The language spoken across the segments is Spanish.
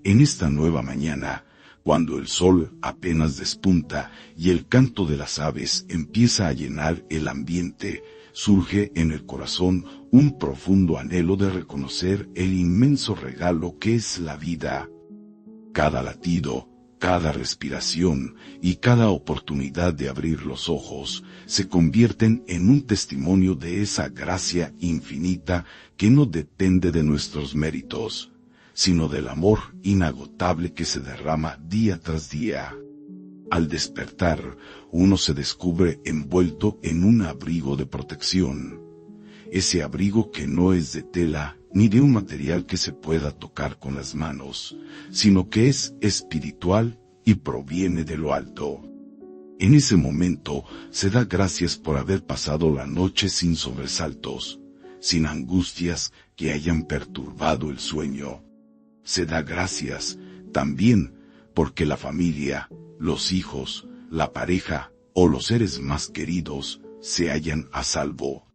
En esta nueva mañana, cuando el sol apenas despunta y el canto de las aves empieza a llenar el ambiente, surge en el corazón un profundo anhelo de reconocer el inmenso regalo que es la vida. Cada latido, cada respiración y cada oportunidad de abrir los ojos se convierten en un testimonio de esa gracia infinita que no depende de nuestros méritos, sino del amor inagotable que se derrama día tras día. Al despertar, uno se descubre envuelto en un abrigo de protección. Ese abrigo que no es de tela ni de un material que se pueda tocar con las manos, sino que es espiritual y proviene de lo alto. En ese momento se da gracias por haber pasado la noche sin sobresaltos, sin angustias que hayan perturbado el sueño. Se da gracias también porque la familia, los hijos, la pareja o los seres más queridos se hallan a salvo.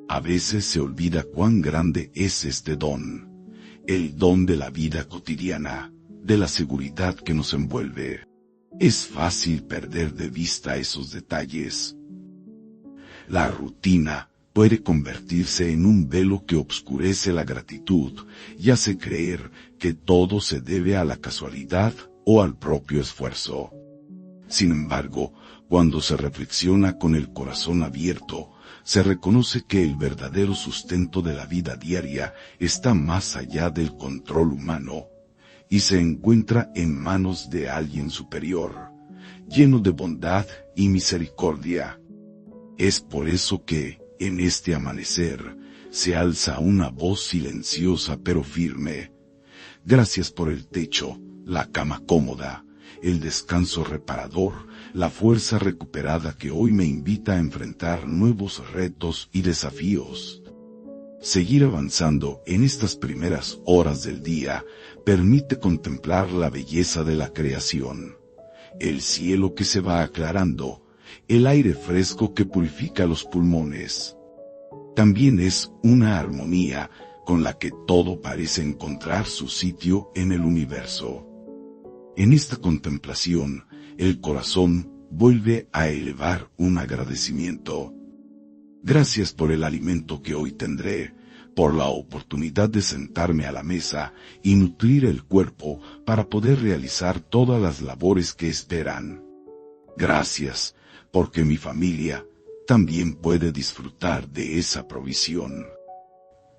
A veces se olvida cuán grande es este don, el don de la vida cotidiana, de la seguridad que nos envuelve. Es fácil perder de vista esos detalles. La rutina puede convertirse en un velo que obscurece la gratitud y hace creer que todo se debe a la casualidad o al propio esfuerzo. Sin embargo, cuando se reflexiona con el corazón abierto, se reconoce que el verdadero sustento de la vida diaria está más allá del control humano, y se encuentra en manos de alguien superior, lleno de bondad y misericordia. Es por eso que, en este amanecer, se alza una voz silenciosa pero firme. Gracias por el techo, la cama cómoda, el descanso reparador, la fuerza recuperada que hoy me invita a enfrentar nuevos retos y desafíos. Seguir avanzando en estas primeras horas del día permite contemplar la belleza de la creación, el cielo que se va aclarando, el aire fresco que purifica los pulmones. También es una armonía con la que todo parece encontrar su sitio en el universo. En esta contemplación, el corazón vuelve a elevar un agradecimiento. Gracias por el alimento que hoy tendré, por la oportunidad de sentarme a la mesa y nutrir el cuerpo para poder realizar todas las labores que esperan. Gracias, porque mi familia también puede disfrutar de esa provisión.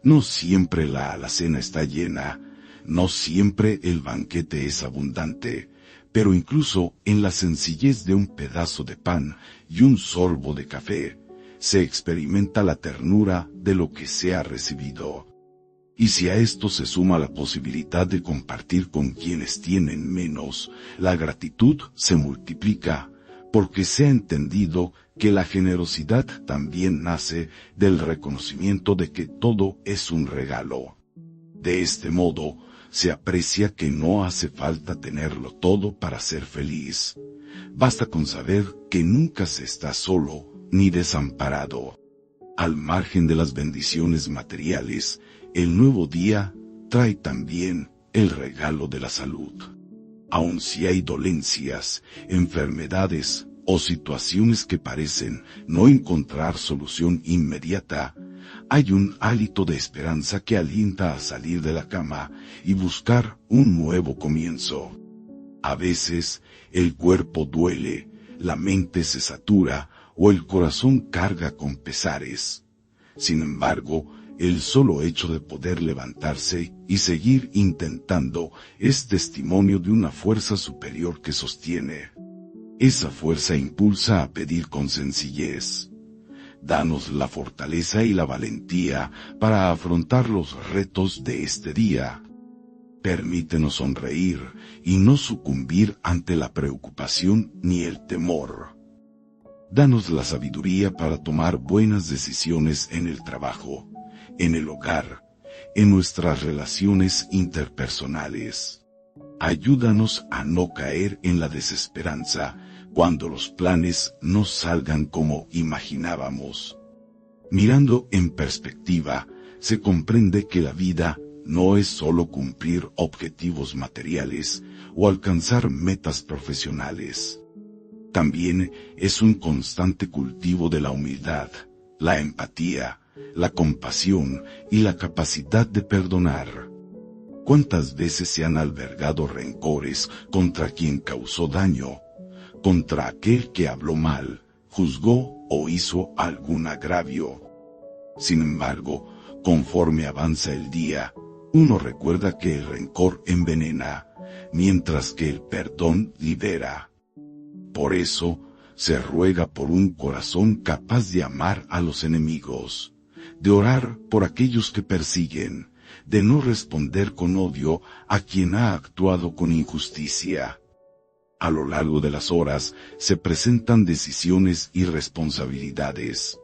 No siempre la alacena está llena, no siempre el banquete es abundante, pero incluso en la sencillez de un pedazo de pan y un sorbo de café, se experimenta la ternura de lo que se ha recibido. Y si a esto se suma la posibilidad de compartir con quienes tienen menos, la gratitud se multiplica, porque se ha entendido que la generosidad también nace del reconocimiento de que todo es un regalo. De este modo, se aprecia que no hace falta tenerlo todo para ser feliz. Basta con saber que nunca se está solo ni desamparado. Al margen de las bendiciones materiales, el nuevo día trae también el regalo de la salud. Aun si hay dolencias, enfermedades o situaciones que parecen no encontrar solución inmediata, hay un hálito de esperanza que alienta a salir de la cama y buscar un nuevo comienzo. A veces, el cuerpo duele, la mente se satura o el corazón carga con pesares. Sin embargo, el solo hecho de poder levantarse y seguir intentando es testimonio de una fuerza superior que sostiene. Esa fuerza impulsa a pedir con sencillez: danos la fortaleza y la valentía para afrontar los retos de este día. Permítenos sonreír y no sucumbir ante la preocupación ni el temor. Danos la sabiduría para tomar buenas decisiones en el trabajo, en el hogar, en nuestras relaciones interpersonales. Ayúdanos a no caer en la desesperanza cuando los planes no salgan como imaginábamos. Mirando en perspectiva, se comprende que la vida no es solo cumplir objetivos materiales o alcanzar metas profesionales. También es un constante cultivo de la humildad, la empatía, la compasión y la capacidad de perdonar. ¿Cuántas veces se han albergado rencores contra quien causó daño, contra aquel que habló mal, juzgó o hizo algún agravio? Sin embargo, conforme avanza el día, uno recuerda que el rencor envenena, mientras que el perdón libera. Por eso, se ruega por un corazón capaz de amar a los enemigos, de orar por aquellos que persiguen, de no responder con odio a quien ha actuado con injusticia. A lo largo de las horas se presentan decisiones y responsabilidades.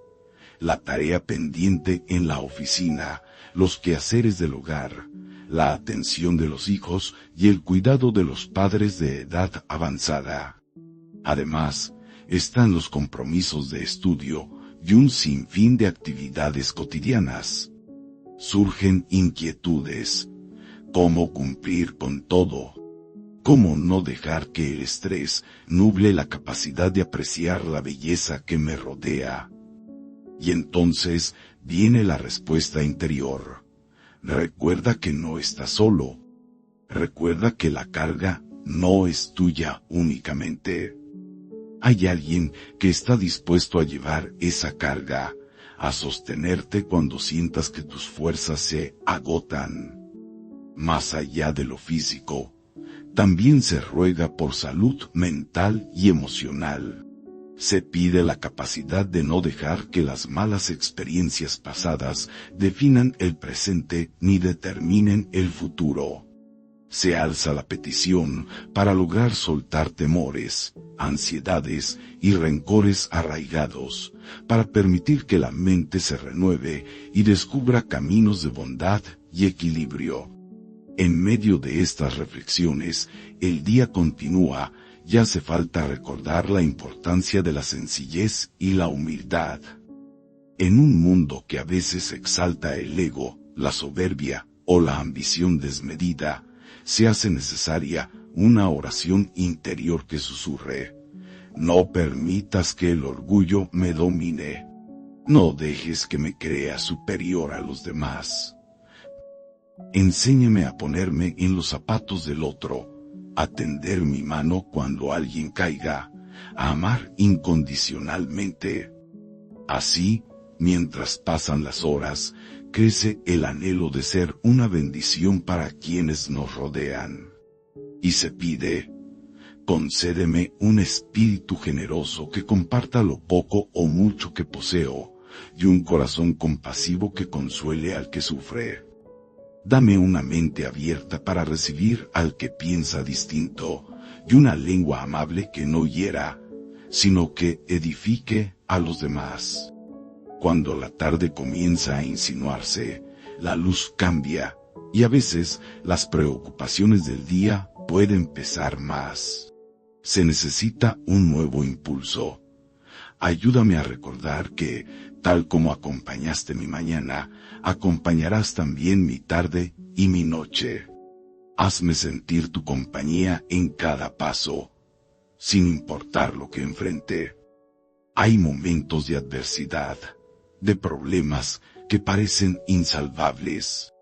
La tarea pendiente en la oficina, los quehaceres del hogar, la atención de los hijos y el cuidado de los padres de edad avanzada. Además, están los compromisos de estudio y un sinfín de actividades cotidianas. Surgen inquietudes. ¿Cómo cumplir con todo? ¿Cómo no dejar que el estrés nuble la capacidad de apreciar la belleza que me rodea? Y entonces viene la respuesta interior. Recuerda que no estás solo. Recuerda que la carga no es tuya únicamente. Hay alguien que está dispuesto a llevar esa carga, a sostenerte cuando sientas que tus fuerzas se agotan. Más allá de lo físico, también se ruega por salud mental y emocional. Se pide la capacidad de no dejar que las malas experiencias pasadas definan el presente ni determinen el futuro. Se alza la petición para lograr soltar temores, ansiedades y rencores arraigados, para permitir que la mente se renueve y descubra caminos de bondad y equilibrio. En medio de estas reflexiones, el día continúa, y hace falta recordar la importancia de la sencillez y la humildad. En un mundo que a veces exalta el ego, la soberbia o la ambición desmedida, se hace necesaria una oración interior que susurre: no permitas que el orgullo me domine. No dejes que me crea superior a los demás. Enséñame a ponerme en los zapatos del otro, a tender mi mano cuando alguien caiga, a amar incondicionalmente. Así, mientras pasan las horas, crece el anhelo de ser una bendición para quienes nos rodean. Y se pide: concédeme un espíritu generoso que comparta lo poco o mucho que poseo, y un corazón compasivo que consuele al que sufre. Dame una mente abierta para recibir al que piensa distinto, y una lengua amable que no hiera, sino que edifique a los demás. Cuando la tarde comienza a insinuarse, la luz cambia, y a veces las preocupaciones del día pueden pesar más. Se necesita un nuevo impulso. Ayúdame a recordar que, tal como acompañaste mi mañana, acompañarás también mi tarde y mi noche. Hazme sentir tu compañía en cada paso, sin importar lo que enfrente. Hay momentos de adversidad, de problemas que parecen insalvables.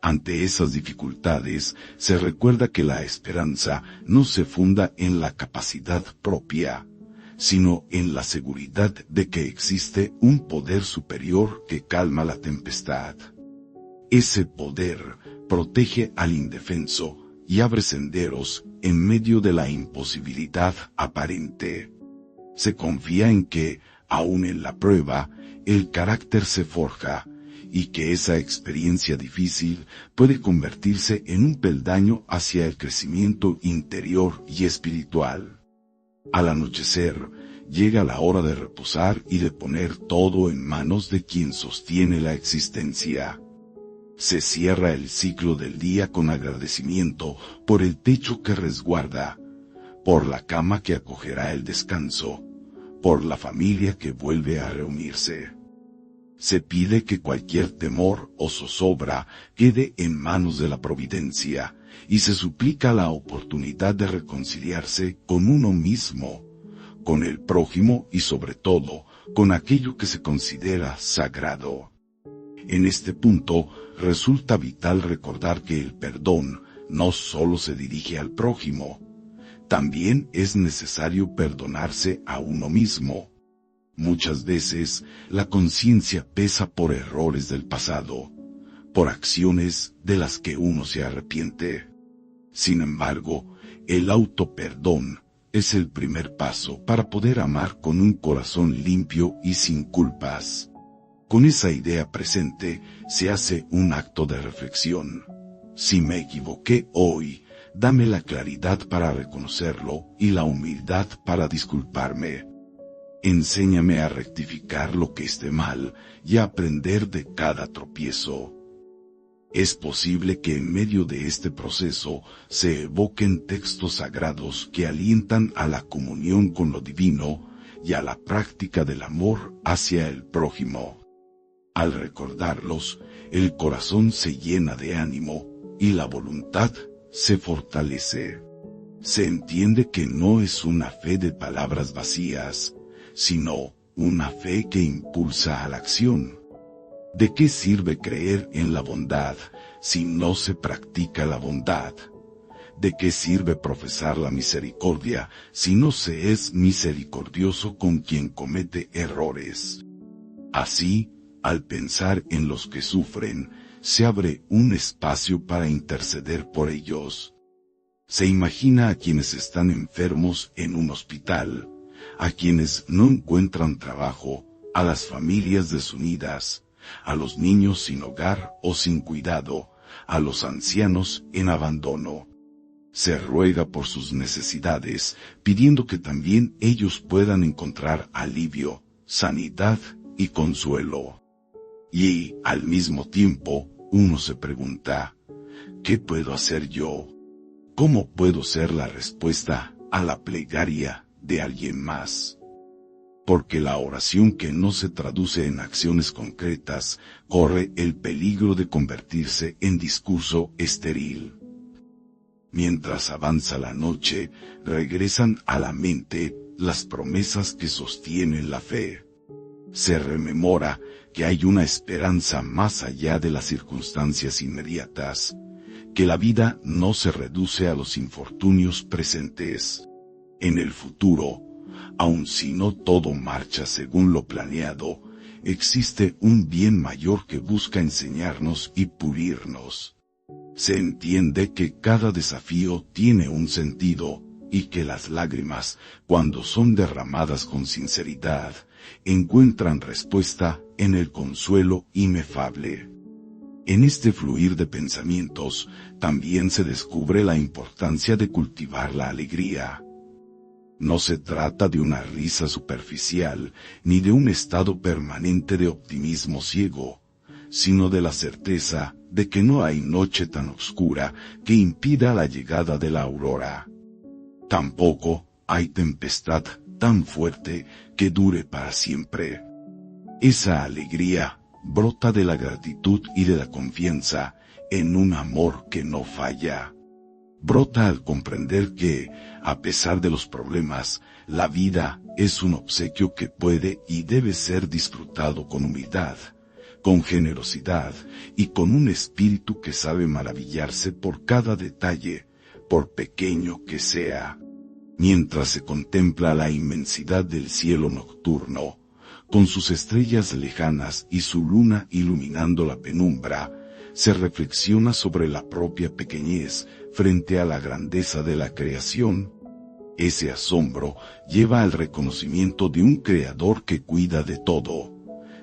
Ante esas dificultades, se recuerda que la esperanza no se funda en la capacidad propia, sino en la seguridad de que existe un poder superior que calma la tempestad. Ese poder protege al indefenso y abre senderos en medio de la imposibilidad aparente. Se confía en que, aun en la prueba, el carácter se forja, y que esa experiencia difícil puede convertirse en un peldaño hacia el crecimiento interior y espiritual. Al anochecer, llega la hora de reposar y de poner todo en manos de quien sostiene la existencia. Se cierra el ciclo del día con agradecimiento por el techo que resguarda, por la cama que acogerá el descanso, por la familia que vuelve a reunirse. Se pide que cualquier temor o zozobra quede en manos de la providencia, y se suplica la oportunidad de reconciliarse con uno mismo, con el prójimo y sobre todo, con aquello que se considera sagrado. En este punto, resulta vital recordar que el perdón no solo se dirige al prójimo, también es necesario perdonarse a uno mismo. Muchas veces, la conciencia pesa por errores del pasado, por acciones de las que uno se arrepiente. Sin embargo, el autoperdón es el primer paso para poder amar con un corazón limpio y sin culpas. Con esa idea presente, se hace un acto de reflexión. Si me equivoqué hoy, dame la claridad para reconocerlo y la humildad para disculparme. Enséñame a rectificar lo que esté mal y a aprender de cada tropiezo. Es posible que en medio de este proceso se evoquen textos sagrados que alientan a la comunión con lo divino y a la práctica del amor hacia el prójimo. Al recordarlos, el corazón se llena de ánimo y la voluntad se fortalece. Se entiende que no es una fe de palabras vacías, sino una fe que impulsa a la acción. ¿De qué sirve creer en la bondad si no se practica la bondad? ¿De qué sirve profesar la misericordia si no se es misericordioso con quien comete errores? Así, al pensar en los que sufren, se abre un espacio para interceder por ellos. Se imagina a quienes están enfermos en un hospital, a quienes no encuentran trabajo, a las familias desunidas, a los niños sin hogar o sin cuidado, a los ancianos en abandono. Se ruega por sus necesidades, pidiendo que también ellos puedan encontrar alivio, sanidad y consuelo. Y, al mismo tiempo, uno se pregunta, ¿qué puedo hacer yo? ¿Cómo puedo ser la respuesta a la plegaria de alguien más? Porque la oración que no se traduce en acciones concretas corre el peligro de convertirse en discurso estéril. Mientras avanza la noche, regresan a la mente las promesas que sostienen la fe. Se rememora que hay una esperanza más allá de las circunstancias inmediatas, que la vida no se reduce a los infortunios presentes. En el futuro, aun si no todo marcha según lo planeado, existe un bien mayor que busca enseñarnos y pulirnos. Se entiende que cada desafío tiene un sentido, y que las lágrimas, cuando son derramadas con sinceridad, encuentran respuesta en el consuelo inefable. En este fluir de pensamientos, también se descubre la importancia de cultivar la alegría. No se trata de una risa superficial, ni de un estado permanente de optimismo ciego, sino de la certeza de que no hay noche tan oscura que impida la llegada de la aurora. Tampoco hay tempestad tan fuerte que dure para siempre. Esa alegría brota de la gratitud y de la confianza en un amor que no falla. Brota al comprender que, a pesar de los problemas, la vida es un obsequio que puede y debe ser disfrutado con humildad, con generosidad y con un espíritu que sabe maravillarse por cada detalle, por pequeño que sea. Mientras se contempla la inmensidad del cielo nocturno, con sus estrellas lejanas y su luna iluminando la penumbra, se reflexiona sobre la propia pequeñez frente a la grandeza de la creación. Ese asombro lleva al reconocimiento de un creador que cuida de todo,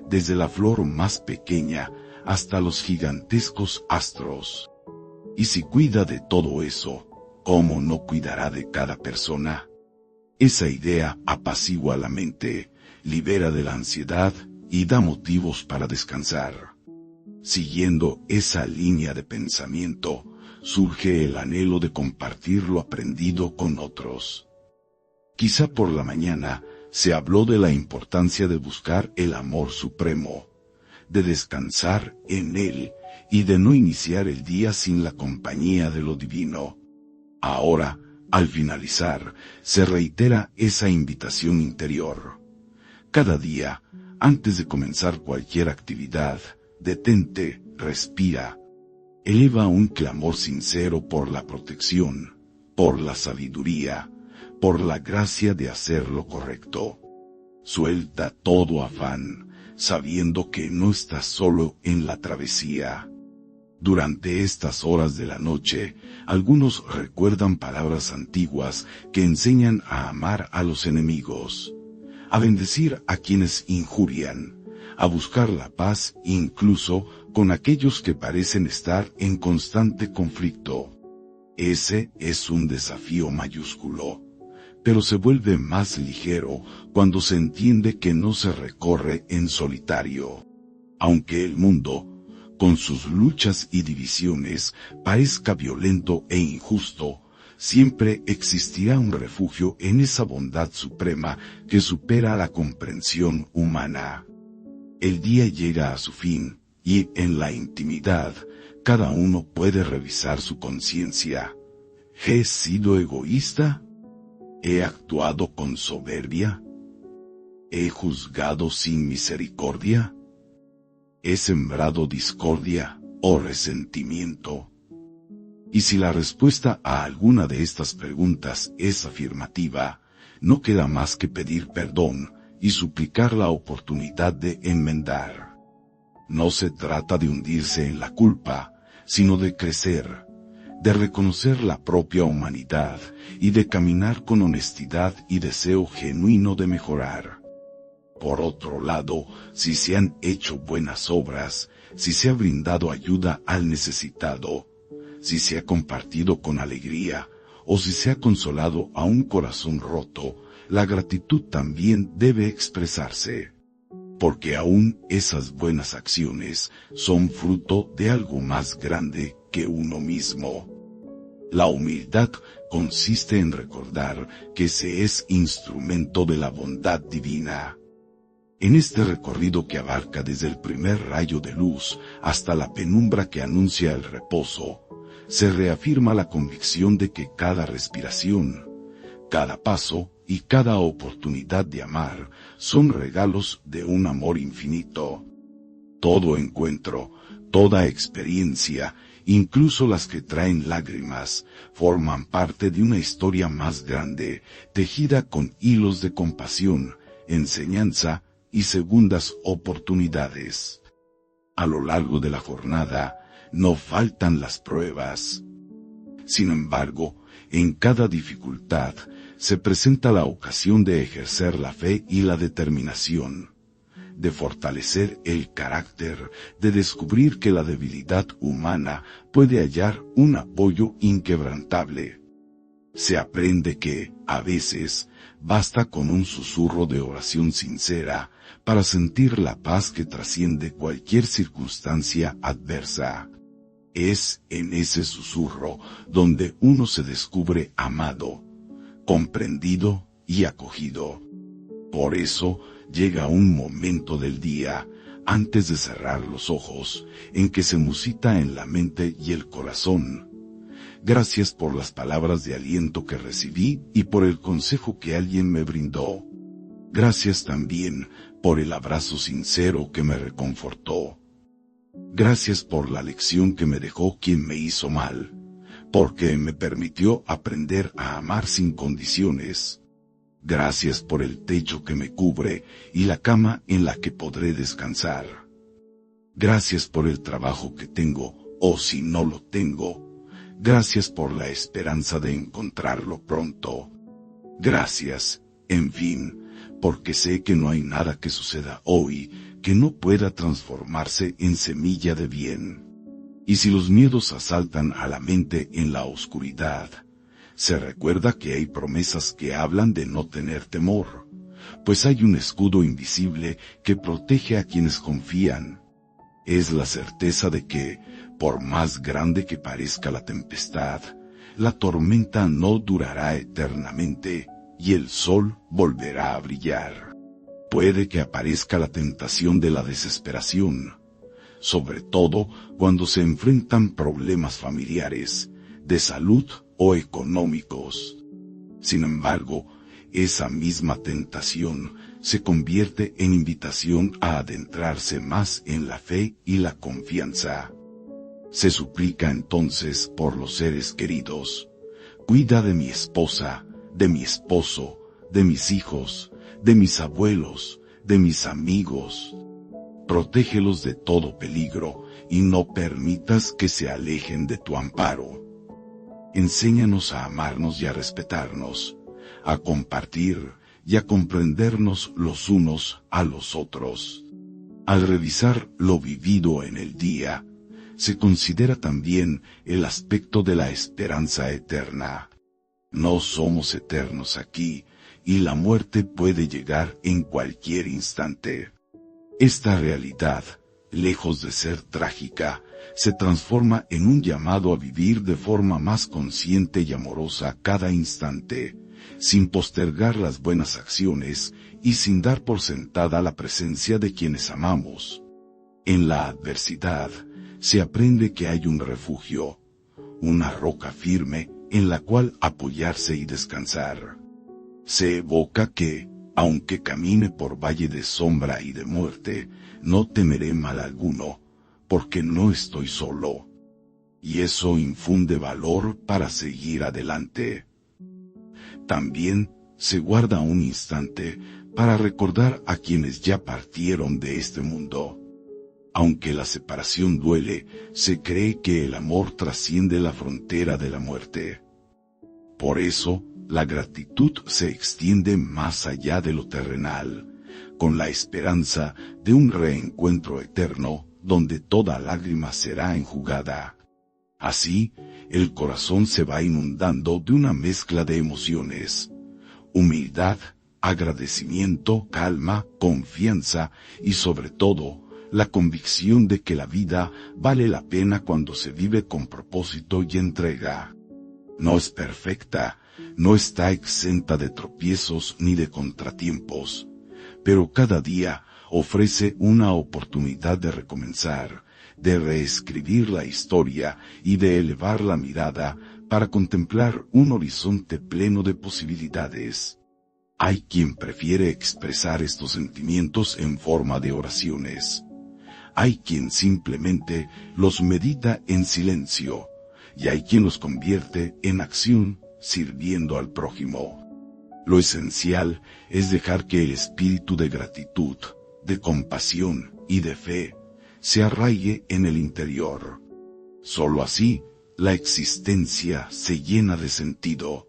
desde la flor más pequeña hasta los gigantescos astros. Y si cuida de todo eso, ¿cómo no cuidará de cada persona? Esa idea apacigua la mente, libera de la ansiedad y da motivos para descansar. Siguiendo esa línea de pensamiento, surge el anhelo de compartir lo aprendido con otros. Quizá por la mañana se habló de la importancia de buscar el amor supremo, de descansar en Él y de no iniciar el día sin la compañía de lo divino. Ahora, al finalizar, se reitera esa invitación interior. Cada día, antes de comenzar cualquier actividad, detente, respira. Eleva un clamor sincero por la protección, por la sabiduría, por la gracia de hacer lo correcto. Suelta todo afán, sabiendo que no estás solo en la travesía. Durante estas horas de la noche, algunos recuerdan palabras antiguas que enseñan a amar a los enemigos, a bendecir a quienes injurian, a buscar la paz incluso con aquellos que parecen estar en constante conflicto. Ese es un desafío mayúsculo, pero se vuelve más ligero cuando se entiende que no se recorre en solitario. Aunque el mundo, con sus luchas y divisiones, parezca violento e injusto, siempre existirá un refugio en esa bondad suprema que supera la comprensión humana. El día llega a su fin, y en la intimidad, cada uno puede revisar su conciencia. ¿He sido egoísta? ¿He actuado con soberbia? ¿He juzgado sin misericordia? ¿He sembrado discordia o resentimiento? Y si la respuesta a alguna de estas preguntas es afirmativa, no queda más que pedir perdón y suplicar la oportunidad de enmendar. No se trata de hundirse en la culpa, sino de crecer, de reconocer la propia humanidad y de caminar con honestidad y deseo genuino de mejorar. Por otro lado, si se han hecho buenas obras, si se ha brindado ayuda al necesitado, si se ha compartido con alegría, o si se ha consolado a un corazón roto, la gratitud también debe expresarse. Porque aún esas buenas acciones son fruto de algo más grande que uno mismo. La humildad consiste en recordar que se es instrumento de la bondad divina. En este recorrido que abarca desde el primer rayo de luz hasta la penumbra que anuncia el reposo, se reafirma la convicción de que cada respiración, cada paso y cada oportunidad de amar son regalos de un amor infinito. Todo encuentro, toda experiencia, incluso las que traen lágrimas, forman parte de una historia más grande, tejida con hilos de compasión, enseñanza y segundas oportunidades. A lo largo de la jornada, no faltan las pruebas. Sin embargo, en cada dificultad, se presenta la ocasión de ejercer la fe y la determinación, de fortalecer el carácter, de descubrir que la debilidad humana puede hallar un apoyo inquebrantable. Se aprende que, a veces, basta con un susurro de oración sincera para sentir la paz que trasciende cualquier circunstancia adversa. Es en ese susurro donde uno se descubre amado, comprendido y acogido. Por eso llega un momento del día, antes de cerrar los ojos, en que se musita en la mente y el corazón. Gracias por las palabras de aliento que recibí y por el consejo que alguien me brindó. Gracias también por el abrazo sincero que me reconfortó. Gracias por la lección que me dejó quien me hizo mal, porque me permitió aprender a amar sin condiciones. Gracias por el techo que me cubre y la cama en la que podré descansar. Gracias por el trabajo que tengo, o si no lo tengo. Gracias por la esperanza de encontrarlo pronto. Gracias, en fin, porque sé que no hay nada que suceda hoy que no pueda transformarse en semilla de bien. Y si los miedos asaltan a la mente en la oscuridad, se recuerda que hay promesas que hablan de no tener temor, pues hay un escudo invisible que protege a quienes confían. Es la certeza de que, por más grande que parezca la tempestad, la tormenta no durará eternamente, y el sol volverá a brillar. Puede que aparezca la tentación de la desesperación, sobre todo cuando se enfrentan problemas familiares, de salud o económicos. Sin embargo, esa misma tentación se convierte en invitación a adentrarse más en la fe y la confianza. Se suplica entonces por los seres queridos: cuida de mi esposa, de mi esposo, de mis hijos, de mis abuelos, de mis amigos. Protégelos de todo peligro y no permitas que se alejen de tu amparo. Enséñanos a amarnos y a respetarnos, a compartir y a comprendernos los unos a los otros. Al revisar lo vivido en el día, se considera también el aspecto de la esperanza eterna. No somos eternos aquí, y la muerte puede llegar en cualquier instante. Esta realidad, lejos de ser trágica, se transforma en un llamado a vivir de forma más consciente y amorosa cada instante, sin postergar las buenas acciones y sin dar por sentada la presencia de quienes amamos. En la adversidad, se aprende que hay un refugio, una roca firme en la cual apoyarse y descansar. Se evoca que, aunque camine por valle de sombra y de muerte, no temeré mal alguno, porque no estoy solo. Y eso infunde valor para seguir adelante. También se guarda un instante para recordar a quienes ya partieron de este mundo. Aunque la separación duele, se cree que el amor trasciende la frontera de la muerte. Por eso, la gratitud se extiende más allá de lo terrenal, con la esperanza de un reencuentro eterno, donde toda lágrima será enjugada. Así, el corazón se va inundando de una mezcla de emociones: humildad, agradecimiento, calma, confianza y sobre todo, la convicción de que la vida vale la pena cuando se vive con propósito y entrega. No es perfecta, no está exenta de tropiezos ni de contratiempos, pero cada día ofrece una oportunidad de recomenzar, de reescribir la historia y de elevar la mirada para contemplar un horizonte pleno de posibilidades. Hay quien prefiere expresar estos sentimientos en forma de oraciones. Hay quien simplemente los medita en silencio, y hay quien los convierte en acción, sirviendo al prójimo. Lo esencial es dejar que el espíritu de gratitud, de compasión y de fe se arraigue en el interior. Solo así, la existencia se llena de sentido,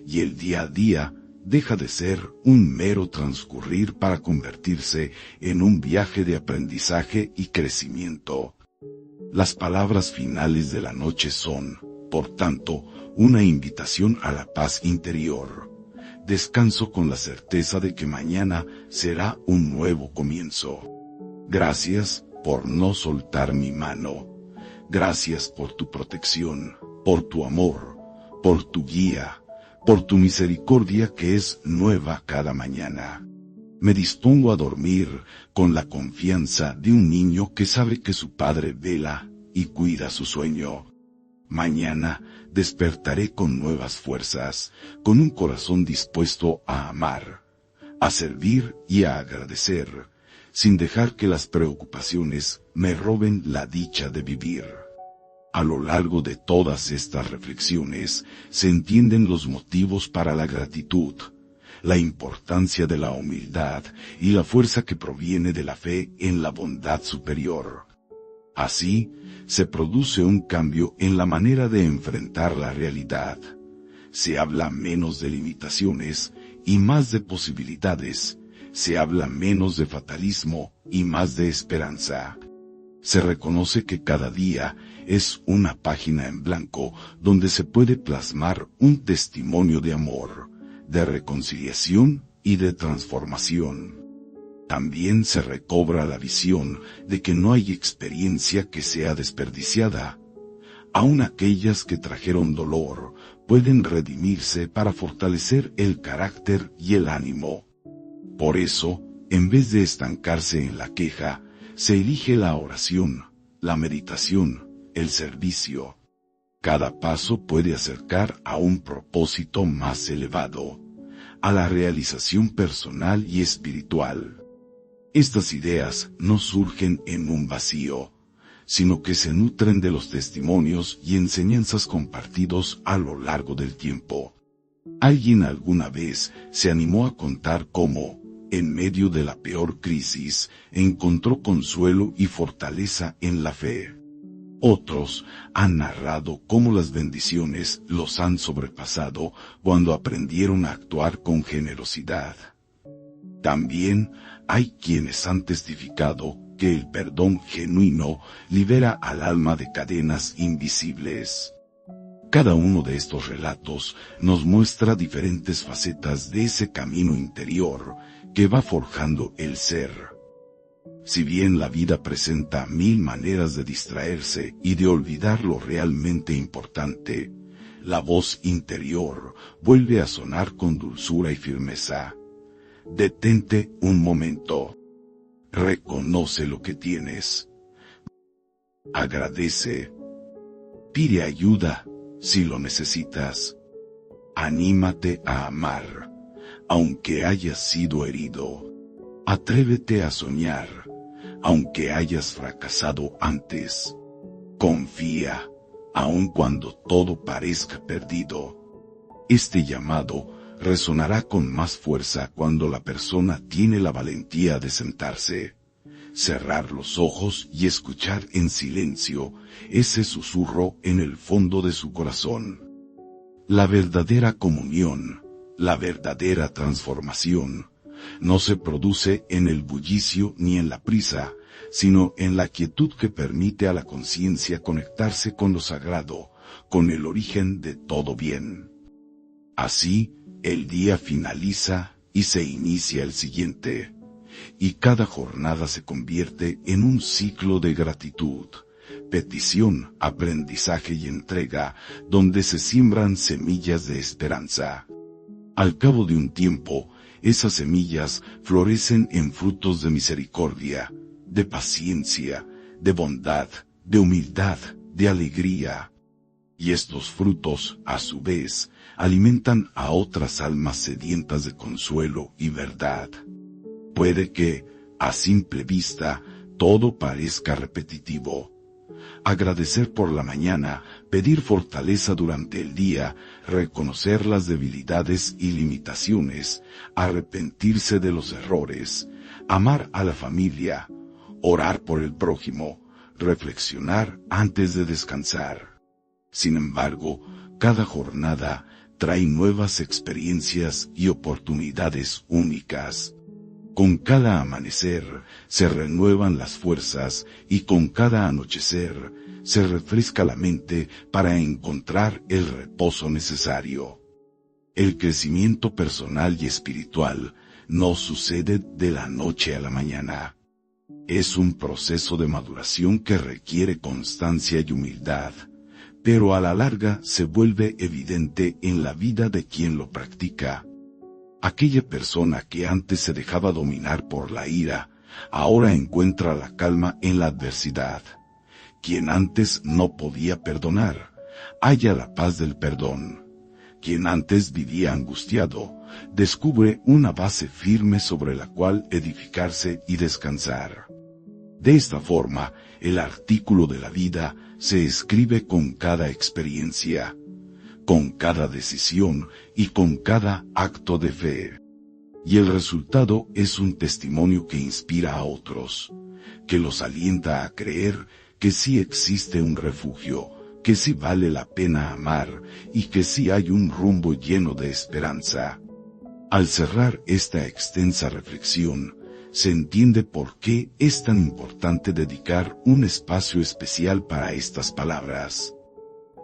y el día a día deja de ser un mero transcurrir para convertirse en un viaje de aprendizaje y crecimiento. Las palabras finales de la noche son, por tanto, una invitación a la paz interior. Descanso con la certeza de que mañana será un nuevo comienzo. Gracias por no soltar mi mano. Gracias por tu protección, por tu amor, por tu guía, por tu misericordia que es nueva cada mañana. Me dispongo a dormir con la confianza de un niño que sabe que su padre vela y cuida su sueño. Mañana despertaré con nuevas fuerzas, con un corazón dispuesto a amar, a servir y a agradecer, sin dejar que las preocupaciones me roben la dicha de vivir. A lo largo de todas estas reflexiones se entienden los motivos para la gratitud, la importancia de la humildad y la fuerza que proviene de la fe en la bondad superior. Así, se produce un cambio en la manera de enfrentar la realidad. Se habla menos de limitaciones y más de posibilidades. Se habla menos de fatalismo y más de esperanza. Se reconoce que cada día es una página en blanco donde se puede plasmar un testimonio de amor, de reconciliación y de transformación. También se recobra la visión de que no hay experiencia que sea desperdiciada. Aun aquellas que trajeron dolor pueden redimirse para fortalecer el carácter y el ánimo. Por eso, en vez de estancarse en la queja, se elige la oración, la meditación, el servicio. Cada paso puede acercar a un propósito más elevado, a la realización personal y espiritual. Estas ideas no surgen en un vacío, sino que se nutren de los testimonios y enseñanzas compartidos a lo largo del tiempo. Alguien alguna vez se animó a contar cómo, en medio de la peor crisis, encontró consuelo y fortaleza en la fe. Otros han narrado cómo las bendiciones los han sobrepasado cuando aprendieron a actuar con generosidad. También hay quienes han testificado que el perdón genuino libera al alma de cadenas invisibles. Cada uno de estos relatos nos muestra diferentes facetas de ese camino interior que va forjando el ser. Si bien la vida presenta 1000 maneras de distraerse y de olvidar lo realmente importante, la voz interior vuelve a sonar con dulzura y firmeza. Detente un momento. Reconoce lo que tienes. Agradece. Pide ayuda si lo necesitas. Anímate a amar, aunque hayas sido herido. Atrévete a soñar, aunque hayas fracasado antes. Confía, aun cuando todo parezca perdido. Este llamado resonará con más fuerza cuando la persona tiene la valentía de sentarse, cerrar los ojos y escuchar en silencio ese susurro en el fondo de su corazón. La verdadera comunión, la verdadera transformación, no se produce en el bullicio ni en la prisa, sino en la quietud que permite a la conciencia conectarse con lo sagrado, con el origen de todo bien. Así, el día finaliza y se inicia el siguiente, y cada jornada se convierte en un ciclo de gratitud, petición, aprendizaje y entrega, donde se siembran semillas de esperanza. Al cabo de un tiempo, esas semillas florecen en frutos de misericordia, de paciencia, de bondad, de humildad, de alegría. Y estos frutos, a su vez, alimentan a otras almas sedientas de consuelo y verdad. Puede que, a simple vista, todo parezca repetitivo. Agradecer por la mañana, pedir fortaleza durante el día, reconocer las debilidades y limitaciones, arrepentirse de los errores, amar a la familia, orar por el prójimo, reflexionar antes de descansar. Sin embargo, cada jornada trae nuevas experiencias y oportunidades únicas. Con cada amanecer se renuevan las fuerzas y con cada anochecer se refresca la mente para encontrar el reposo necesario. El crecimiento personal y espiritual no sucede de la noche a la mañana. Es un proceso de maduración que requiere constancia y humildad, pero a la larga se vuelve evidente en la vida de quien lo practica. Aquella persona que antes se dejaba dominar por la ira, ahora encuentra la calma en la adversidad. Quien antes no podía perdonar, halla la paz del perdón. Quien antes vivía angustiado, descubre una base firme sobre la cual edificarse y descansar. De esta forma, el artículo de la vida se escribe con cada experiencia, con cada decisión y con cada acto de fe. Y el resultado es un testimonio que inspira a otros, que los alienta a creer que sí existe un refugio, que sí vale la pena amar y que sí hay un rumbo lleno de esperanza. Al cerrar esta extensa reflexión, se entiende por qué es tan importante dedicar un espacio especial para estas palabras.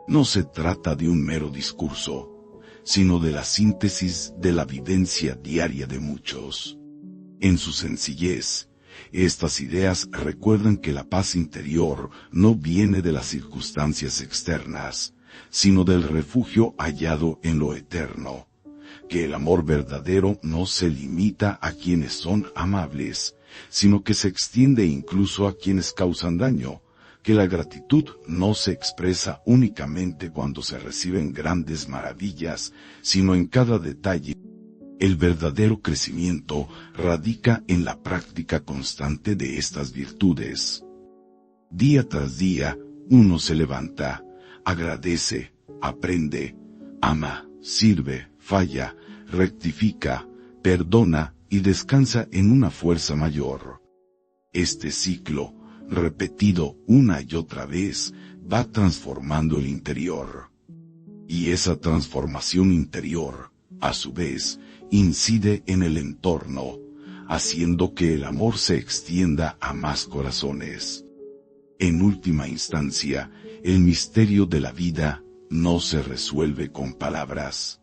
No se trata de un mero discurso, sino de la síntesis de la vivencia diaria de muchos. En su sencillez, estas ideas recuerdan que la paz interior no viene de las circunstancias externas, sino del refugio hallado en lo eterno, que el amor verdadero no se limita a quienes son amables, sino que se extiende incluso a quienes causan daño, que la gratitud no se expresa únicamente cuando se reciben grandes maravillas, sino en cada detalle. El verdadero crecimiento radica en la práctica constante de estas virtudes. Día tras día, uno se levanta, agradece, aprende, ama, sirve, falla, rectifica, perdona y descansa en una fuerza mayor. Este ciclo, repetido una y otra vez, va transformando el interior. Y esa transformación interior, a su vez, incide en el entorno, haciendo que el amor se extienda a más corazones. En última instancia, el misterio de la vida no se resuelve con palabras.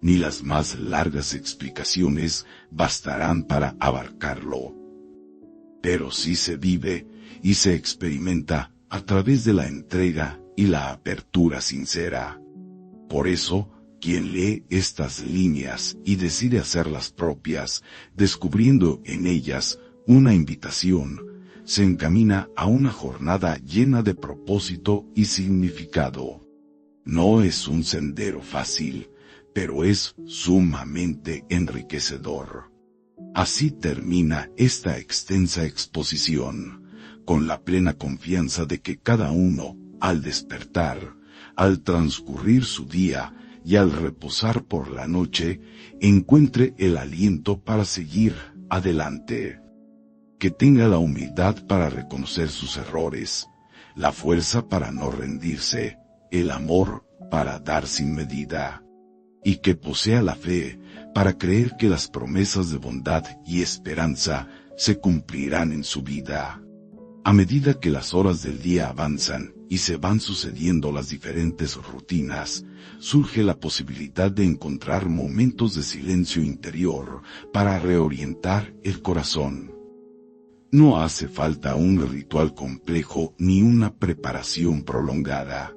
Ni las más largas explicaciones bastarán para abarcarlo. Pero sí se vive y se experimenta a través de la entrega y la apertura sincera. Por eso, quien lee estas líneas y decide hacerlas propias, descubriendo en ellas una invitación, se encamina a una jornada llena de propósito y significado. No es un sendero fácil, pero es sumamente enriquecedor. Así termina esta extensa exposición, con la plena confianza de que cada uno, al despertar, al transcurrir su día y al reposar por la noche, encuentre el aliento para seguir adelante. Que tenga la humildad para reconocer sus errores, la fuerza para no rendirse, el amor para dar sin medida, y que posea la fe para creer que las promesas de bondad y esperanza se cumplirán en su vida. A medida que las horas del día avanzan y se van sucediendo las diferentes rutinas, surge la posibilidad de encontrar momentos de silencio interior para reorientar el corazón. No hace falta un ritual complejo ni una preparación prolongada.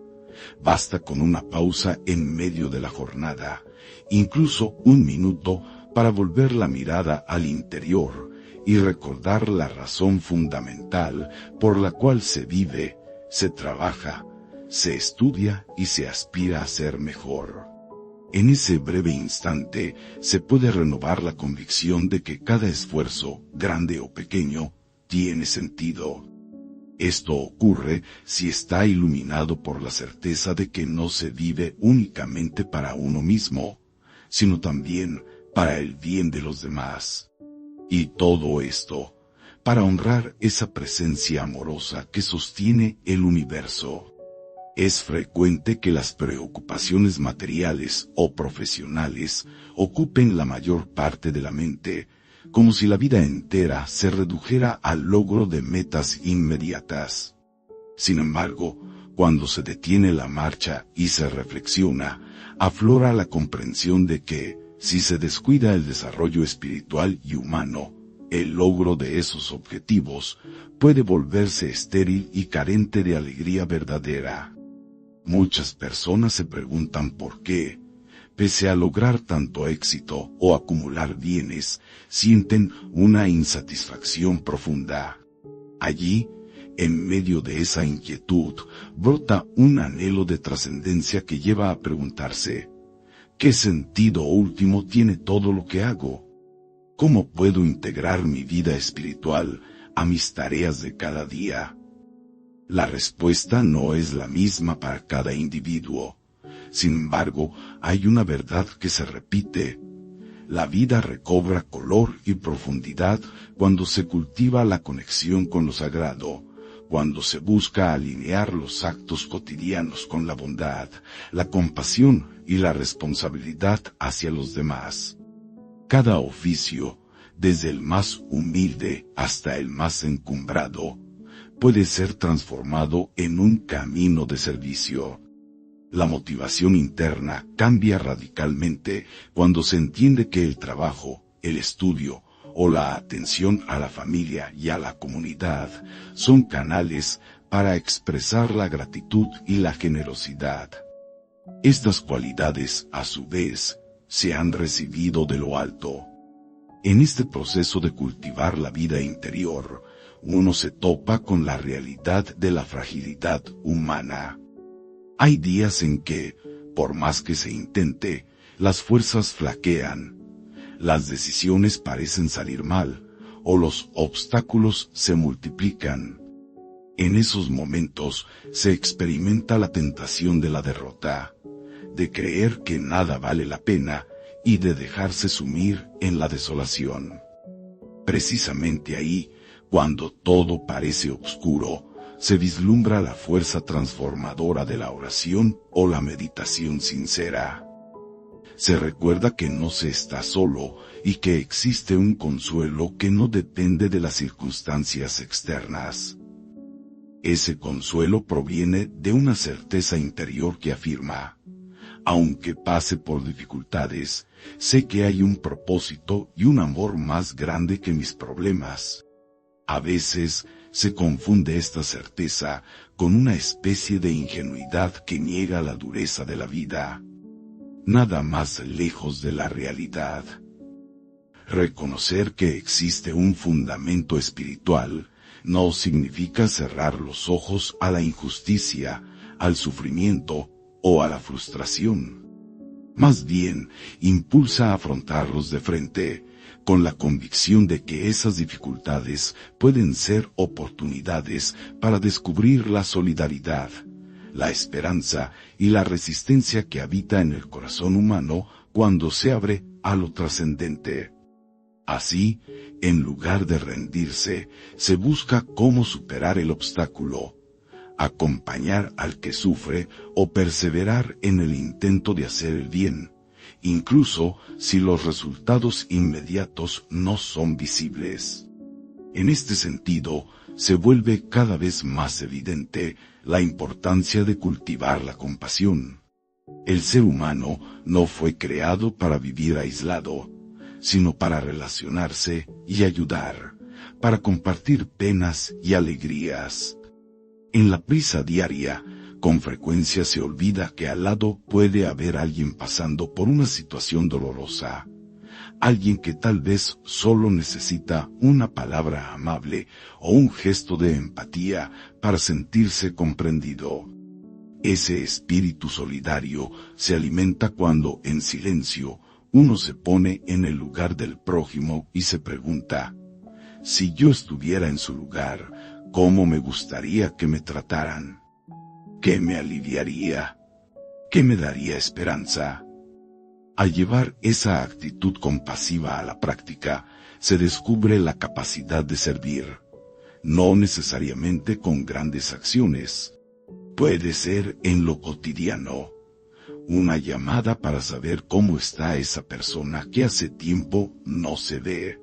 Basta con una pausa en medio de la jornada, incluso un minuto, para volver la mirada al interior y recordar la razón fundamental por la cual se vive, se trabaja, se estudia y se aspira a ser mejor. En ese breve instante se puede renovar la convicción de que cada esfuerzo, grande o pequeño, tiene sentido. Esto ocurre si está iluminado por la certeza de que no se vive únicamente para uno mismo, sino también para el bien de los demás. Y todo esto, para honrar esa presencia amorosa que sostiene el universo. Es frecuente que las preocupaciones materiales o profesionales ocupen la mayor parte de la mente, como si la vida entera se redujera al logro de metas inmediatas. Sin embargo, cuando se detiene la marcha y se reflexiona, aflora la comprensión de que, si se descuida el desarrollo espiritual y humano, el logro de esos objetivos puede volverse estéril y carente de alegría verdadera. Muchas personas se preguntan por qué, pese a lograr tanto éxito o acumular bienes, sienten una insatisfacción profunda. Allí, en medio de esa inquietud, brota un anhelo de trascendencia que lleva a preguntarse: ¿qué sentido último tiene todo lo que hago? ¿Cómo puedo integrar mi vida espiritual a mis tareas de cada día? La respuesta no es la misma para cada individuo. Sin embargo, hay una verdad que se repite. La vida recobra color y profundidad cuando se cultiva la conexión con lo sagrado, cuando se busca alinear los actos cotidianos con la bondad, la compasión y la responsabilidad hacia los demás. Cada oficio, desde el más humilde hasta el más encumbrado, puede ser transformado en un camino de servicio. La motivación interna cambia radicalmente cuando se entiende que el trabajo, el estudio o la atención a la familia y a la comunidad son canales para expresar la gratitud y la generosidad. Estas cualidades, a su vez, se han recibido de lo alto. En este proceso de cultivar la vida interior, uno se topa con la realidad de la fragilidad humana. Hay días en que, por más que se intente, las fuerzas flaquean, las decisiones parecen salir mal, o los obstáculos se multiplican. En esos momentos se experimenta la tentación de la derrota, de creer que nada vale la pena y de dejarse sumir en la desolación. Precisamente ahí, cuando todo parece oscuro, se vislumbra la fuerza transformadora de la oración o la meditación sincera. Se recuerda que no se está solo y que existe un consuelo que no depende de las circunstancias externas. Ese consuelo proviene de una certeza interior que afirma: aunque pase por dificultades, sé que hay un propósito y un amor más grande que mis problemas. A veces se confunde esta certeza con una especie de ingenuidad que niega la dureza de la vida. Nada más lejos de la realidad. Reconocer que existe un fundamento espiritual no significa cerrar los ojos a la injusticia, al sufrimiento o a la frustración. Más bien, impulsa a afrontarlos de frente, con la convicción de que esas dificultades pueden ser oportunidades para descubrir la solidaridad, la esperanza y la resistencia que habita en el corazón humano cuando se abre a lo trascendente. Así, en lugar de rendirse, se busca cómo superar el obstáculo, acompañar al que sufre o perseverar en el intento de hacer el bien, incluso si los resultados inmediatos no son visibles. En este sentido, se vuelve cada vez más evidente la importancia de cultivar la compasión. El ser humano no fue creado para vivir aislado, sino para relacionarse y ayudar, para compartir penas y alegrías. En la prisa diaria, con frecuencia se olvida que al lado puede haber alguien pasando por una situación dolorosa, alguien que tal vez solo necesita una palabra amable o un gesto de empatía para sentirse comprendido. Ese espíritu solidario se alimenta cuando, en silencio, uno se pone en el lugar del prójimo y se pregunta: si yo estuviera en su lugar, ¿cómo me gustaría que me trataran? ¿Qué me aliviaría? ¿Qué me daría esperanza? Al llevar esa actitud compasiva a la práctica, se descubre la capacidad de servir, no necesariamente con grandes acciones. Puede ser en lo cotidiano. Una llamada para saber cómo está esa persona que hace tiempo no se ve.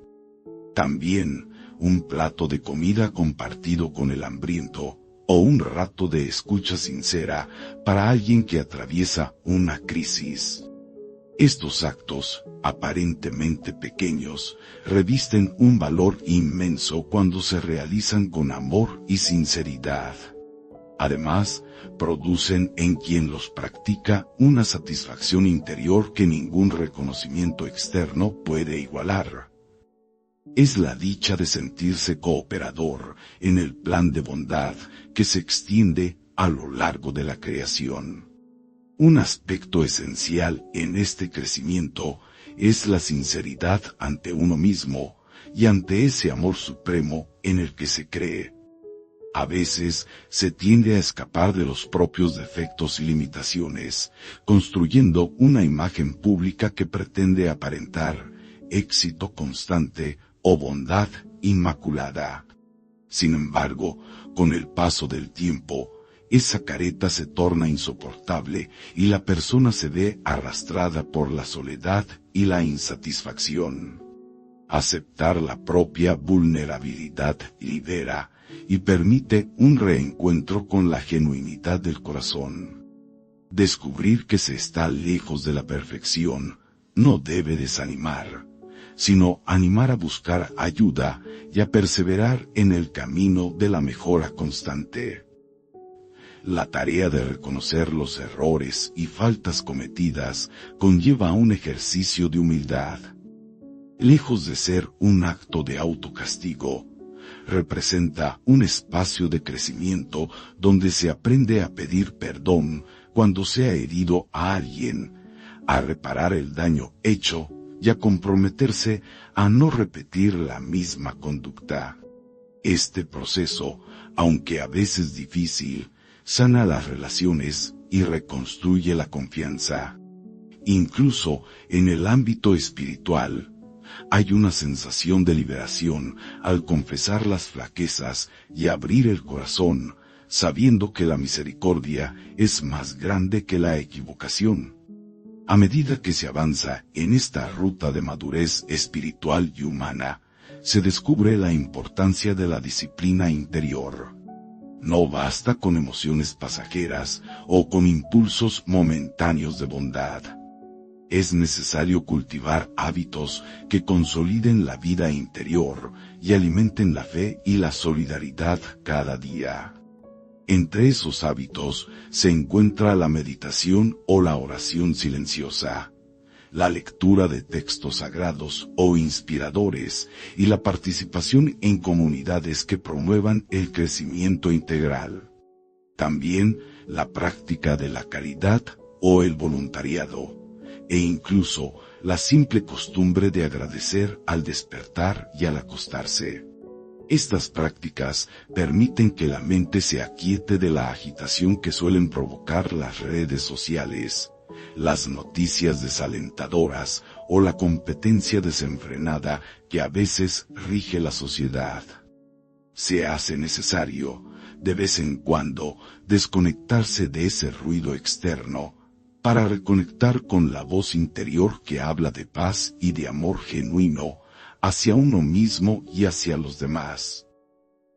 También, un plato de comida compartido con el hambriento, o un rato de escucha sincera para alguien que atraviesa una crisis. Estos actos, aparentemente pequeños, revisten un valor inmenso cuando se realizan con amor y sinceridad. Además, producen en quien los practica una satisfacción interior que ningún reconocimiento externo puede igualar. Es la dicha de sentirse cooperador en el plan de bondad que se extiende a lo largo de la creación. Un aspecto esencial en este crecimiento es la sinceridad ante uno mismo y ante ese amor supremo en el que se cree. A veces se tiende a escapar de los propios defectos y limitaciones, construyendo una imagen pública que pretende aparentar éxito constante o bondad inmaculada. Sin embargo, con el paso del tiempo, esa careta se torna insoportable y la persona se ve arrastrada por la soledad y la insatisfacción. Aceptar la propia vulnerabilidad libera y permite un reencuentro con la genuinidad del corazón. Descubrir que se está lejos de la perfección no debe desanimar, sino animar a buscar ayuda y a perseverar en el camino de la mejora constante. La tarea de reconocer los errores y faltas cometidas conlleva un ejercicio de humildad. Lejos de ser un acto de autocastigo, representa un espacio de crecimiento donde se aprende a pedir perdón cuando se ha herido a alguien, a reparar el daño hecho y a comprometerse a no repetir la misma conducta. Este proceso, aunque a veces difícil, sana las relaciones y reconstruye la confianza. Incluso en el ámbito espiritual, hay una sensación de liberación al confesar las flaquezas y abrir el corazón, sabiendo que la misericordia es más grande que la equivocación. A medida que se avanza en esta ruta de madurez espiritual y humana, se descubre la importancia de la disciplina interior. No basta con emociones pasajeras o con impulsos momentáneos de bondad. Es necesario cultivar hábitos que consoliden la vida interior y alimenten la fe y la solidaridad cada día. Entre esos hábitos se encuentra la meditación o la oración silenciosa, la lectura de textos sagrados o inspiradores y la participación en comunidades que promuevan el crecimiento integral. También la práctica de la caridad o el voluntariado, e incluso la simple costumbre de agradecer al despertar y al acostarse. Estas prácticas permiten que la mente se aquiete de la agitación que suelen provocar las redes sociales, las noticias desalentadoras o la competencia desenfrenada que a veces rige la sociedad. Se hace necesario, de vez en cuando, desconectarse de ese ruido externo, para reconectar con la voz interior que habla de paz y de amor genuino, hacia uno mismo y hacia los demás.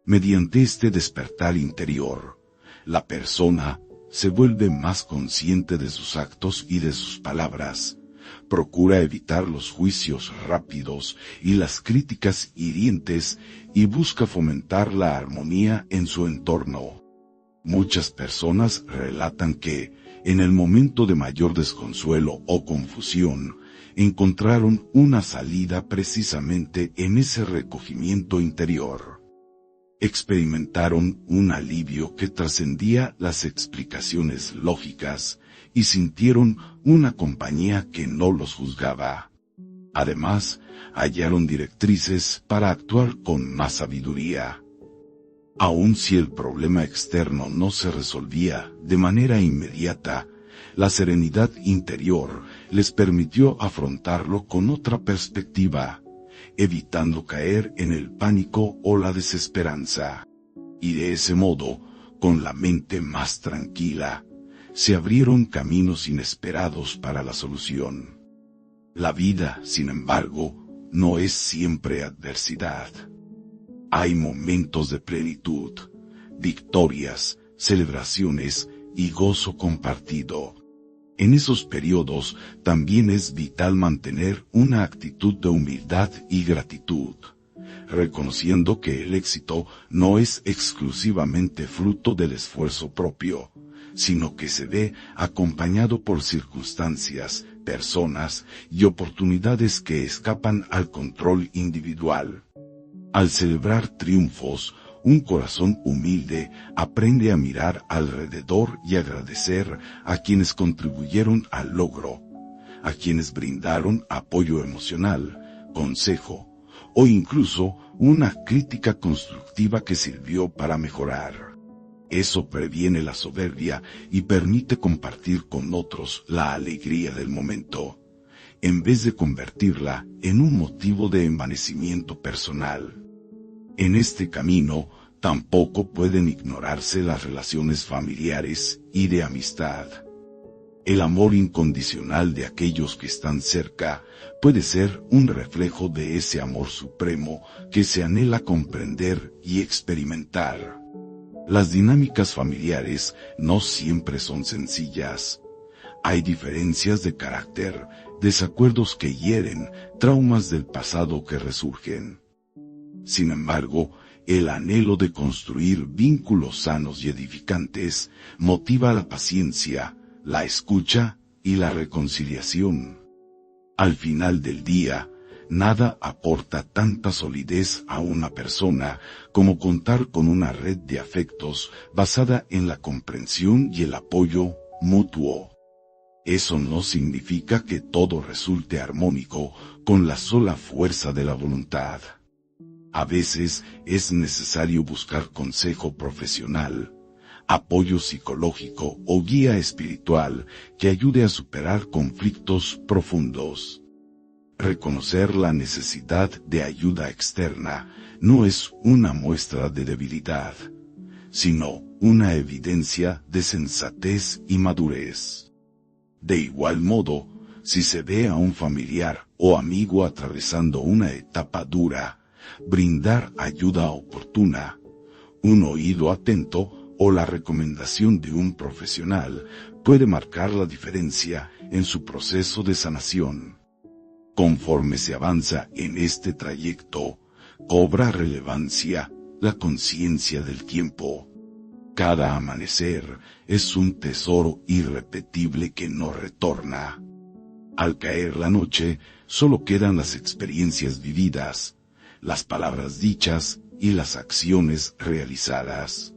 Mediante este despertar interior, la persona se vuelve más consciente de sus actos y de sus palabras, procura evitar los juicios rápidos y las críticas hirientes y busca fomentar la armonía en su entorno. Muchas personas relatan que, en el momento de mayor desconsuelo o confusión, encontraron una salida precisamente en ese recogimiento interior. Experimentaron un alivio que trascendía las explicaciones lógicas y sintieron una compañía que no los juzgaba. Además, hallaron directrices para actuar con más sabiduría. Aun si el problema externo no se resolvía de manera inmediata, la serenidad interior les permitió afrontarlo con otra perspectiva, evitando caer en el pánico o la desesperanza. Y de ese modo, con la mente más tranquila, se abrieron caminos inesperados para la solución. La vida, sin embargo, no es siempre adversidad. Hay momentos de plenitud, victorias, celebraciones y gozo compartido. En esos periodos también es vital mantener una actitud de humildad y gratitud, reconociendo que el éxito no es exclusivamente fruto del esfuerzo propio, sino que se ve acompañado por circunstancias, personas y oportunidades que escapan al control individual. Al celebrar triunfos, un corazón humilde aprende a mirar alrededor y agradecer a quienes contribuyeron al logro, a quienes brindaron apoyo emocional, consejo, o incluso una crítica constructiva que sirvió para mejorar. Eso previene la soberbia y permite compartir con otros la alegría del momento, en vez de convertirla en un motivo de envanecimiento personal. En este camino, tampoco pueden ignorarse las relaciones familiares y de amistad. El amor incondicional de aquellos que están cerca puede ser un reflejo de ese amor supremo que se anhela comprender y experimentar. Las dinámicas familiares no siempre son sencillas. Hay diferencias de carácter, desacuerdos que hieren, traumas del pasado que resurgen. Sin embargo, el anhelo de construir vínculos sanos y edificantes motiva la paciencia, la escucha y la reconciliación. Al final del día, Nada aporta tanta solidez a una persona como contar con una red de afectos basada en la comprensión y el apoyo mutuo. Eso no significa que todo resulte armónico con la sola fuerza de la voluntad. A veces es necesario buscar consejo profesional, apoyo psicológico o guía espiritual que ayude a superar conflictos profundos. Reconocer la necesidad de ayuda externa no es una muestra de debilidad, sino una evidencia de sensatez y madurez. De igual modo, si se ve a un familiar o amigo atravesando una etapa dura, brindar ayuda oportuna, un oído atento o la recomendación de un profesional puede marcar la diferencia en su proceso de sanación. Conforme se avanza en este trayecto, cobra relevancia la conciencia del tiempo. Cada amanecer es un tesoro irrepetible que no retorna. Al caer la noche, solo quedan las experiencias vividas, las palabras dichas y las acciones realizadas.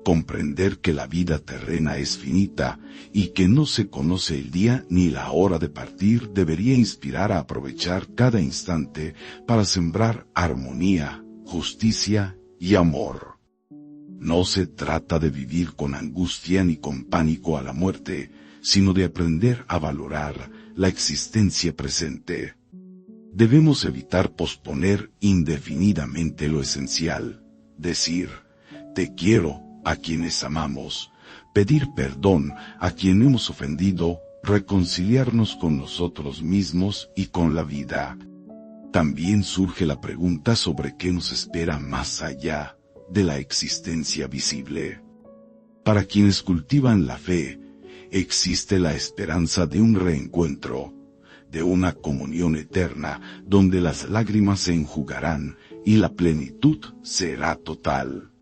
Comprender que la vida terrena es finita y que no se conoce el día ni la hora de partir debería inspirar a aprovechar cada instante para sembrar armonía, justicia y amor. No se trata de vivir con angustia ni con pánico a la muerte, sino de aprender a valorar la existencia presente. Debemos evitar posponer indefinidamente lo esencial, decir, te quiero, a quienes amamos, pedir perdón a quien hemos ofendido, reconciliarnos con nosotros mismos y con la vida. También surge la pregunta sobre qué nos espera más allá de la existencia visible. Para quienes cultivan la fe, existe la esperanza de un reencuentro, de una comunión eterna donde las lágrimas se enjugarán y la plenitud será total.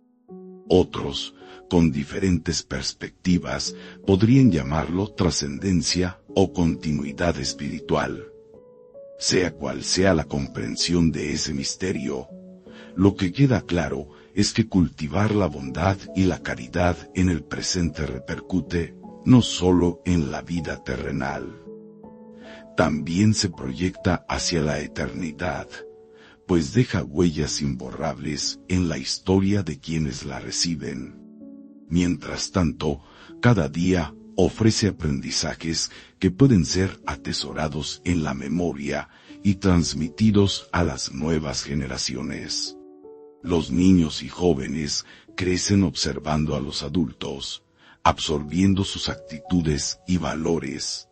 Otros, con diferentes perspectivas, podrían llamarlo trascendencia o continuidad espiritual. Sea cual sea la comprensión de ese misterio, lo que queda claro es que cultivar la bondad y la caridad en el presente repercute no solo en la vida terrenal. También se proyecta hacia la eternidad, pues deja huellas imborrables en la historia de quienes la reciben. Mientras tanto, cada día ofrece aprendizajes que pueden ser atesorados en la memoria y transmitidos a las nuevas generaciones. Los niños y jóvenes crecen observando a los adultos, absorbiendo sus actitudes y valores.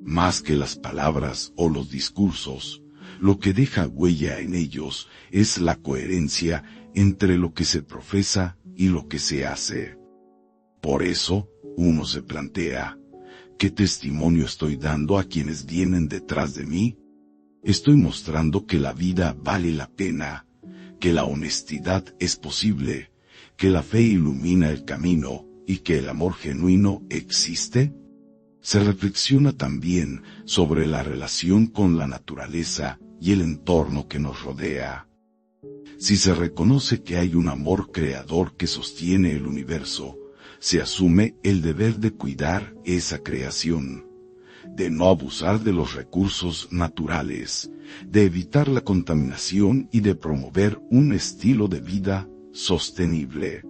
Más que las palabras o los discursos, lo que deja huella en ellos es la coherencia entre lo que se profesa y lo que se hace. Por eso, uno se plantea, ¿qué testimonio estoy dando a quienes vienen detrás de mí? Estoy mostrando que la vida vale la pena, que la honestidad es posible, que la fe ilumina el camino y que el amor genuino existe. Se reflexiona también sobre la relación con la naturaleza y el entorno que nos rodea. Si se reconoce que hay un amor creador que sostiene el universo, se asume el deber de cuidar esa creación, de no abusar de los recursos naturales, de evitar la contaminación y de promover un estilo de vida sostenible.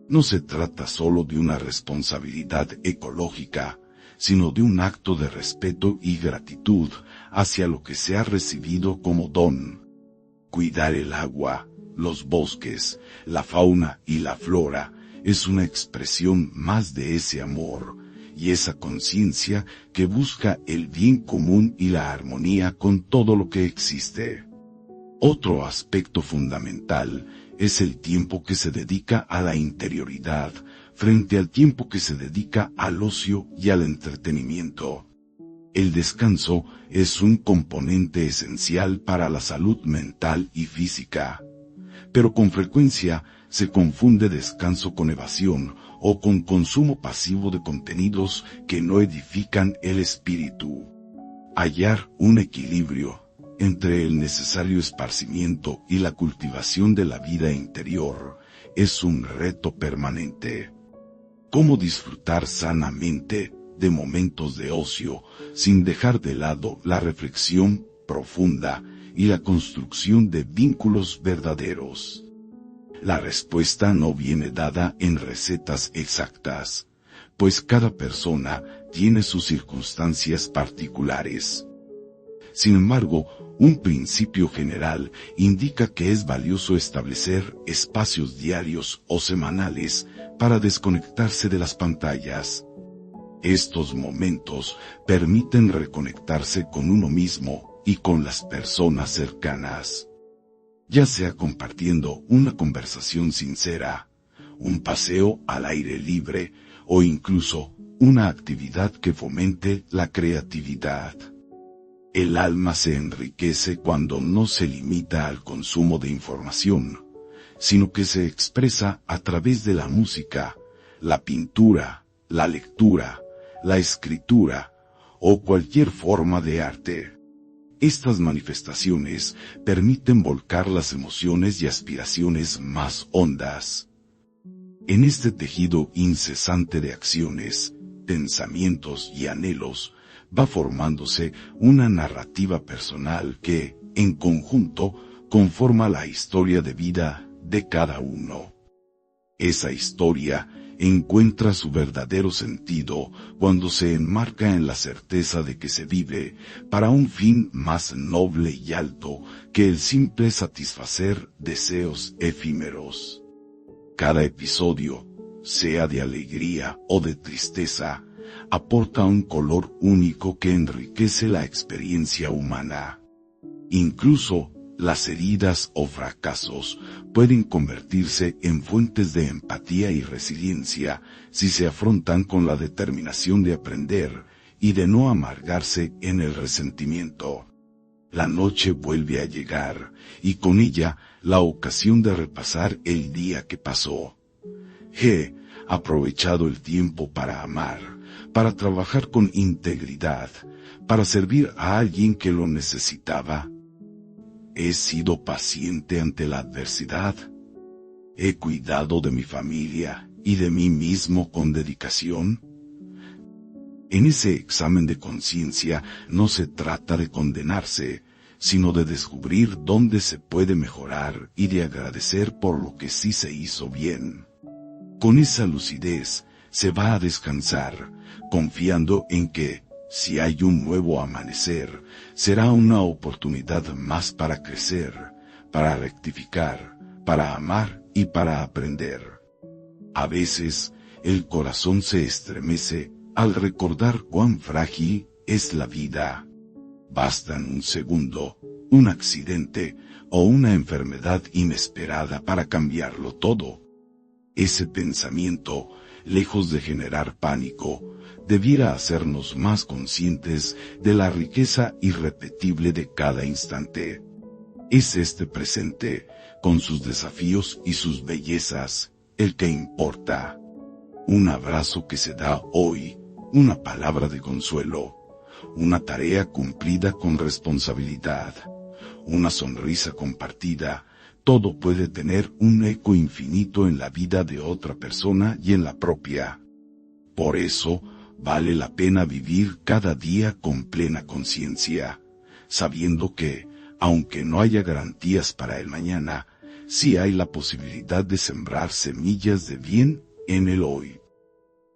No se trata solo de una responsabilidad ecológica, sino de un acto de respeto y gratitud hacia lo que se ha recibido como don. Cuidar el agua, los bosques, la fauna y la flora es una expresión más de ese amor y esa conciencia que busca el bien común y la armonía con todo lo que existe. Otro aspecto fundamental es el tiempo que se dedica a la interioridad frente al tiempo que se dedica al ocio y al entretenimiento. El descanso es un componente esencial para la salud mental y física, pero con frecuencia se confunde descanso con evasión o con consumo pasivo de contenidos que no edifican el espíritu. Hallar un equilibrio, entre el necesario esparcimiento y la cultivación de la vida interior, es un reto permanente. ¿Cómo disfrutar sanamente de momentos de ocio, sin dejar de lado la reflexión profunda y la construcción de vínculos verdaderos? La respuesta no viene dada en recetas exactas, pues cada persona tiene sus circunstancias particulares. Sin embargo, un principio general indica que es valioso establecer espacios diarios o semanales para desconectarse de las pantallas. Estos momentos permiten reconectarse con uno mismo y con las personas cercanas. Ya sea compartiendo una conversación sincera, un paseo al aire libre o incluso una actividad que fomente la creatividad. El alma se enriquece cuando no se limita al consumo de información, sino que se expresa a través de la música, la pintura, la lectura, la escritura o cualquier forma de arte. Estas manifestaciones permiten volcar las emociones y aspiraciones más hondas. En este tejido incesante de acciones, pensamientos y anhelos, va formándose una narrativa personal que, en conjunto, conforma la historia de vida de cada uno. Esa historia encuentra su verdadero sentido cuando se enmarca en la certeza de que se vive para un fin más noble y alto que el simple satisfacer deseos efímeros. Cada episodio, sea de alegría o de tristeza, aporta un color único que enriquece la experiencia humana. Incluso, las heridas o fracasos pueden convertirse en fuentes de empatía y resiliencia si se afrontan con la determinación de aprender y de no amargarse en el resentimiento. La noche vuelve a llegar, y con ella la ocasión de repasar el día que pasó. He aprovechado el tiempo para amar, para trabajar con integridad, para servir a alguien que lo necesitaba. He sido paciente ante la adversidad. He cuidado de mi familia y de mí mismo con dedicación. En ese examen de conciencia no se trata de condenarse, sino de descubrir dónde se puede mejorar y de agradecer por lo que sí se hizo bien. Con esa lucidez se va a descansar, confiando en que, si hay un nuevo amanecer, será una oportunidad más para crecer, para rectificar, para amar y para aprender. A veces, el corazón se estremece al recordar cuán frágil es la vida. Bastan un segundo, un accidente o una enfermedad inesperada para cambiarlo todo. Ese pensamiento, lejos de generar pánico, debiera hacernos más conscientes de la riqueza irrepetible de cada instante. Es este presente, con sus desafíos y sus bellezas, el que importa. Un abrazo que se da hoy, una palabra de consuelo, una tarea cumplida con responsabilidad, una sonrisa compartida, todo puede tener un eco infinito en la vida de otra persona y en la propia. Por eso, vale la pena vivir cada día con plena conciencia, sabiendo que, aunque no haya garantías para el mañana, sí hay la posibilidad de sembrar semillas de bien en el hoy.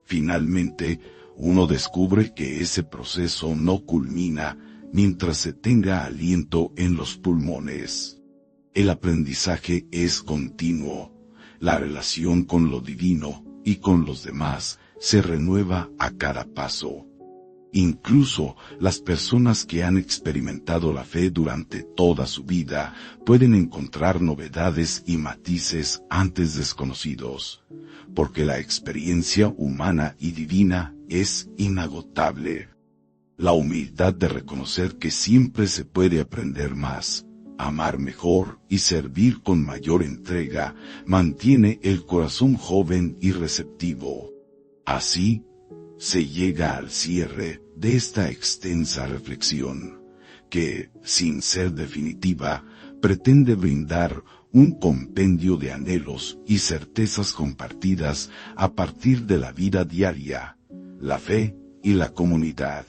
Finalmente, uno descubre que ese proceso no culmina mientras se tenga aliento en los pulmones. El aprendizaje es continuo, la relación con lo divino y con los demás se renueva a cada paso. Incluso las personas que han experimentado la fe durante toda su vida pueden encontrar novedades y matices antes desconocidos, porque la experiencia humana y divina es inagotable. La humildad de reconocer que siempre se puede aprender más, amar mejor y servir con mayor entrega mantiene el corazón joven y receptivo. Así, se llega al cierre de esta extensa reflexión, que, sin ser definitiva, pretende brindar un compendio de anhelos y certezas compartidas a partir de la vida diaria, la fe y la comunidad.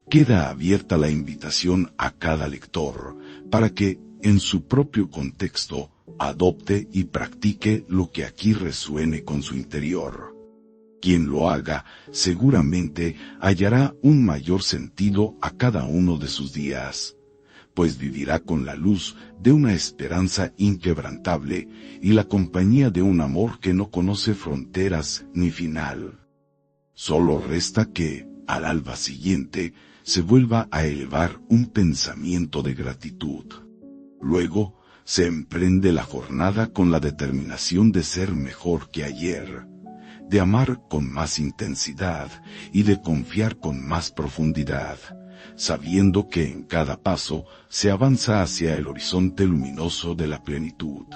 Queda abierta la invitación a cada lector, para que, en su propio contexto, adopte y practique lo que aquí resuene con su interior. Quien lo haga, seguramente hallará un mayor sentido a cada uno de sus días, pues vivirá con la luz de una esperanza inquebrantable y la compañía de un amor que no conoce fronteras ni final. Solo resta que, al alba siguiente, se vuelva a elevar un pensamiento de gratitud. Luego, se emprende la jornada con la determinación de ser mejor que ayer, de amar con más intensidad y de confiar con más profundidad, sabiendo que en cada paso se avanza hacia el horizonte luminoso de la plenitud.